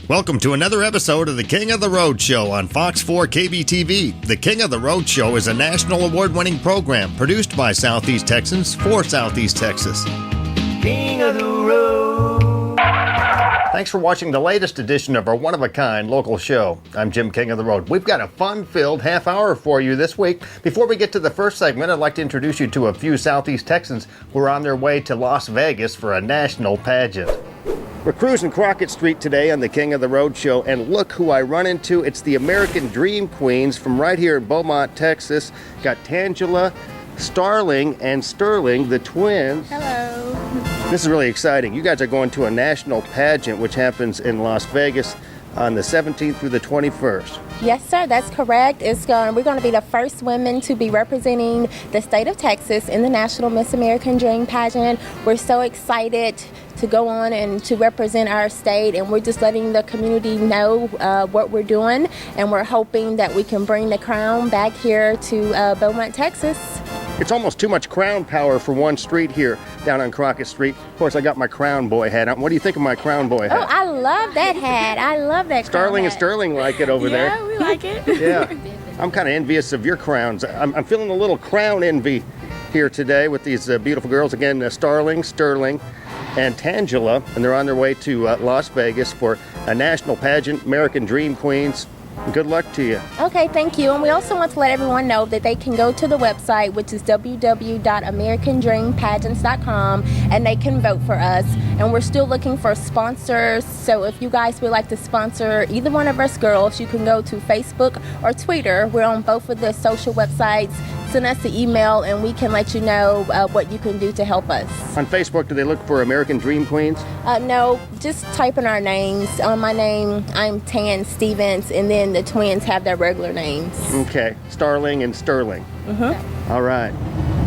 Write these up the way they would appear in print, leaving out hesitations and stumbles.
Welcome to another episode of the King of the Road Show on Fox 4 KBTV. The King of the Road Show is a national award-winning program produced by Southeast Texans for Southeast Texas. King of the Road. Thanks for watching the latest edition of our one-of-a-kind local show. I'm Jim, King of the Road. We've got a fun-filled half hour for you this week. Before we get to the first segment, I'd like to introduce you to a few Southeast Texans who are on their way to Las Vegas for a national pageant. We're cruising Crockett Street today on the King of the Road Show, and look who I run into. It's the American Dream Queens from right here in Beaumont, Texas. Got Tangela, Starling, and Sterling, the twins. Hello. This is really exciting. You guys are going to a national pageant which happens in Las Vegas on the 17th through the 21st. Yes, sir, that's correct. We're going to be the first women to be representing the state of Texas in the National Miss American Dream pageant. We're so excited to go on and to represent our state, and we're just letting the community know what we're doing, and we're hoping that we can bring the crown back here to Beaumont, Texas. It's almost too much crown power for one street here down on Crockett Street. Of course, I got my Crown Boy hat on. What do you think of my Crown Boy hat? Oh, I love that hat. I love that Starling crown and hat. Sterling like it over there. Yeah, we like it. Yeah. I'm kind of envious of your crowns. I'm feeling a little crown envy here today with these beautiful girls. Again, Starling, Sterling, and Tangela, and they're on their way to Las Vegas for a national pageant, American Dream Queens. Good luck to you. Okay, thank you. And we also want to let everyone know that they can go to the website, which is www.americandreampageants.com, and they can vote for us. And we're still looking for sponsors. So if you guys would like to sponsor either one of us girls, you can go to Facebook or Twitter. We're on both of the social websites. Send us the email, and we can let you know what you can do to help us. On Facebook, do they look for American Dream Queens? No, just type in our names. On my name, I'm Tan Stevens, and then the twins have their regular names. Okay, Starling and Sterling. Mm-hmm. All right.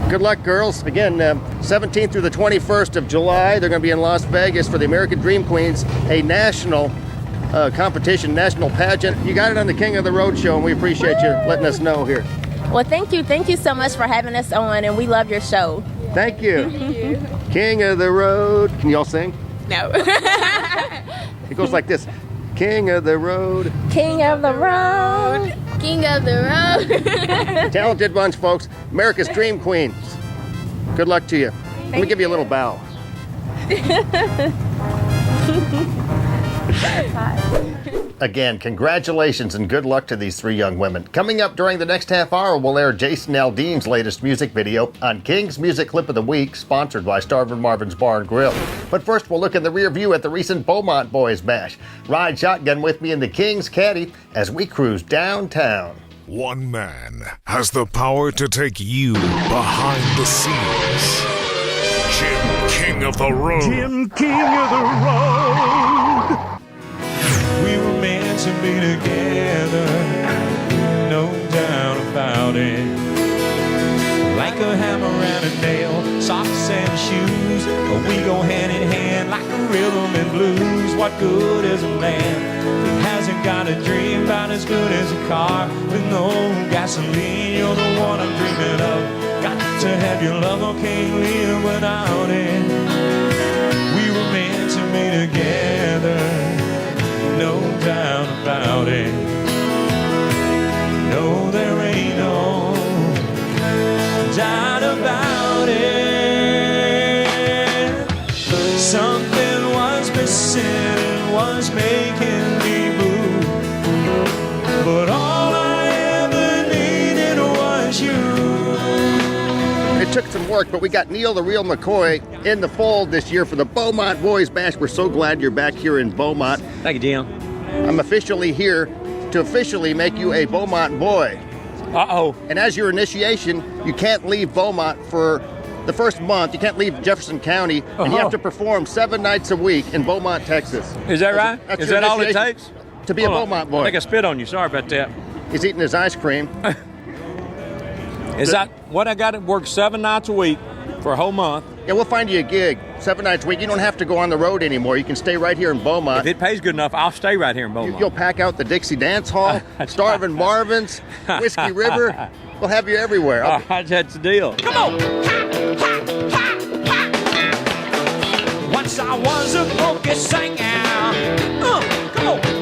Good luck, girls. Again, 17th through the 21st of July, they're going to be in Las Vegas for the American Dream Queens, a national competition, national pageant. You got it on the King of the Road Show, and we appreciate you letting us know here. Well, thank you. Thank you so much for having us on, and we love your show. Thank you. King of the Road. Can you all sing? No. It goes like this. King of the Road. King of the Road. King of the Road. Talented bunch, folks. America's Dream Queens. Good luck to you. Let me give you a little bow. Again, congratulations and good luck to these three young women. Coming up during the next half hour, we'll air Jason Aldean's latest music video on King's Music Clip of the Week, sponsored by Starvin' Marvin's Bar and Grill. But first, we'll look in the rear view at the recent Beaumont Boys Bash. Ride shotgun with me in the King's Caddy as we cruise downtown. One man has the power to take you behind the scenes. Jim, King of the Road. Jim, King of the Road. We were meant to be together, no doubt about it. Like a hammer and a nail, socks and shoes, we go hand in hand like a rhythm and blues. What good is a man that hasn't got a dream about as good as a car with no gasoline? You're the one I'm dreaming of. Got to have your love, I can't live without it. We were meant to be together, no doubt about it. No, there ain't no doubt about it. Something was missing and was making me move, but all I ever needed was you. It took some work, but we got Neal the Real McCoy in the fold this year for the Beaumont Boys Bash. We're so glad you're back here in Beaumont. Thank you, Jim. I'm officially here to officially make you a Beaumont boy. Uh-oh. And as your initiation, you can't leave Beaumont for the first month. You can't leave Jefferson County, and you have to perform 7 nights a week in Beaumont, Texas. Is that right? That's Is your that all it initiation takes? to be a Beaumont boy? I think I spit on you. Sorry about that. He's eating his ice cream. Is that what I got to work 7 nights a week for a whole month? Yeah, we'll find you a gig 7 nights a week. You don't have to go on the road anymore. You can stay right here in Beaumont. If it pays good enough, I'll stay right here in Beaumont. You'll pack out the Dixie Dance Hall, Starvin' Marvin's, Whiskey River. We'll have you everywhere. All right, that's the deal. Come on! Once I was a funky singer. Come on!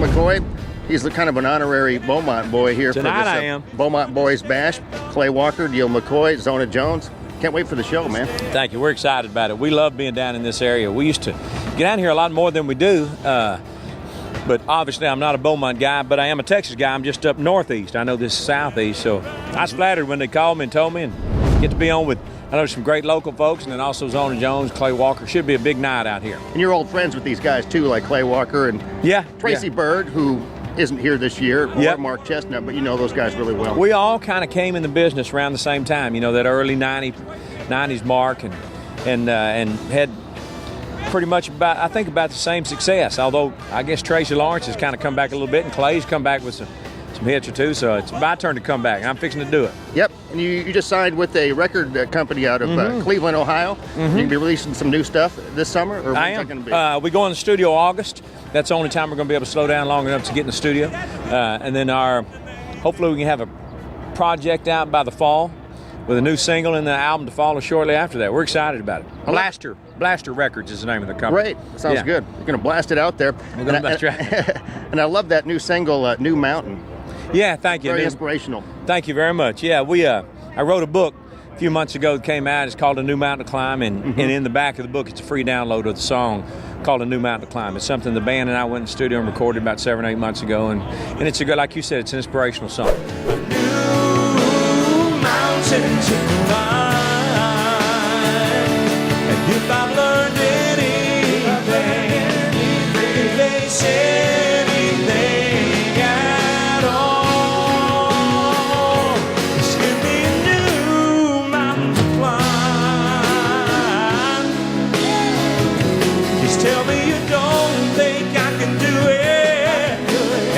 McCoy. He's kind of an honorary Beaumont boy here Tonight for this I am. Beaumont Boys Bash. Clay Walker, Neal McCoy, Zona Jones. Can't wait for the show, man. Thank you. We're excited about it. We love being down in this area. We used to get down here a lot more than we do. But obviously, I'm not a Beaumont guy, but I am a Texas guy. I'm just up northeast. I know this is southeast. So I was flattered when they called me and told me, and get to be on with, I know some great local folks, and then also Zona Jones, Clay Walker. Should be a big night out here. And you're old friends with these guys, too, like Clay Walker and Tracy Bird, who isn't here this year, or Mark Chestnut, but you know those guys really well. We all kind of came in the business around the same time, that early 90s mark, and had pretty much about the same success, although I guess Tracy Lawrence has kind of come back a little bit, and Clay's come back with some hits or two, so it's my turn to come back, and I'm fixing to do it. Yep, and you just signed with a record company out of Cleveland, Ohio. You're going to be releasing some new stuff this summer, or what's that going to be? We go in the studio August. That's the only time we're going to be able to slow down long enough to get in the studio. And then hopefully we can have a project out by the fall with a new single and the album to follow shortly after that. We're excited about it. Blaster Records is the name of the company. Great. Sounds good. You're going to blast it out there. That's right. And I love that new single, New Mountain. Yeah, thank you. Very inspirational. Thank you very much. Yeah, I wrote a book a few months ago that came out. It's called A New Mountain to Climb, and in the back of the book, it's a free download of the song called A New Mountain to Climb. It's something the band and I went in the studio and recorded about 7 or 8 months ago, and it's a good, like you said, it's an inspirational song. New mountain to climb, and if I've learned anything, if they say anything at all, just give me a new mountain to climb. Just tell me you don't think I can do it,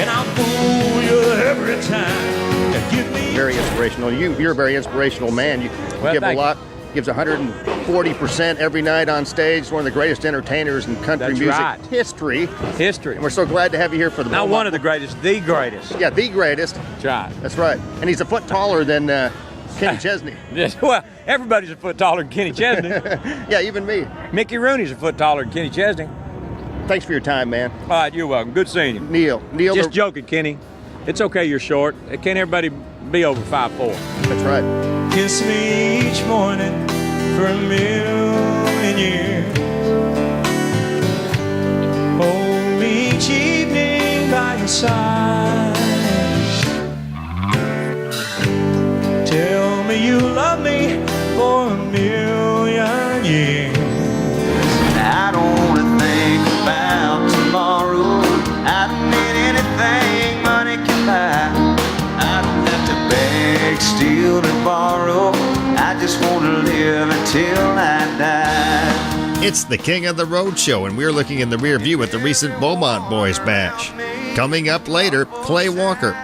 and I'll fool you every time. Give me Very inspirational. You're a very inspirational man. You give a lot. Gives 140% every night on stage. One of the greatest entertainers in country music history. History. And we're so glad to have you here for the Not Beaumont. one of the greatest, the greatest. Yeah, the greatest. That's right. That's right. And he's a foot taller than Kenny Chesney. Yes, well, everybody's a foot taller than Kenny Chesney. Yeah, even me. Mickey Rooney's a foot taller than Kenny Chesney. Thanks for your time, man. All right, you're welcome. Good seeing you. Neal. Just joking, Kenny. It's okay you're short. Can't everybody be over 5'4"? That's right. kiss me each morning for a million years. Hold me each evening by your side. Tell me you love me for a million years. I don't wanna think about tomorrow. I don't need anything money can buy. I don't have to beg, steal, and borrow. I just wanna live until I die. It's the King of the Road Show, and we're looking in the rear view at the recent Beaumont Boys Bash. Coming up later, Clay Walker.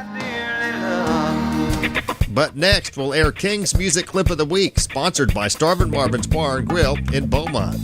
But next, we'll air King's Music Clip of the Week, sponsored by Starvin' Marvin's Bar and Grill in Beaumont.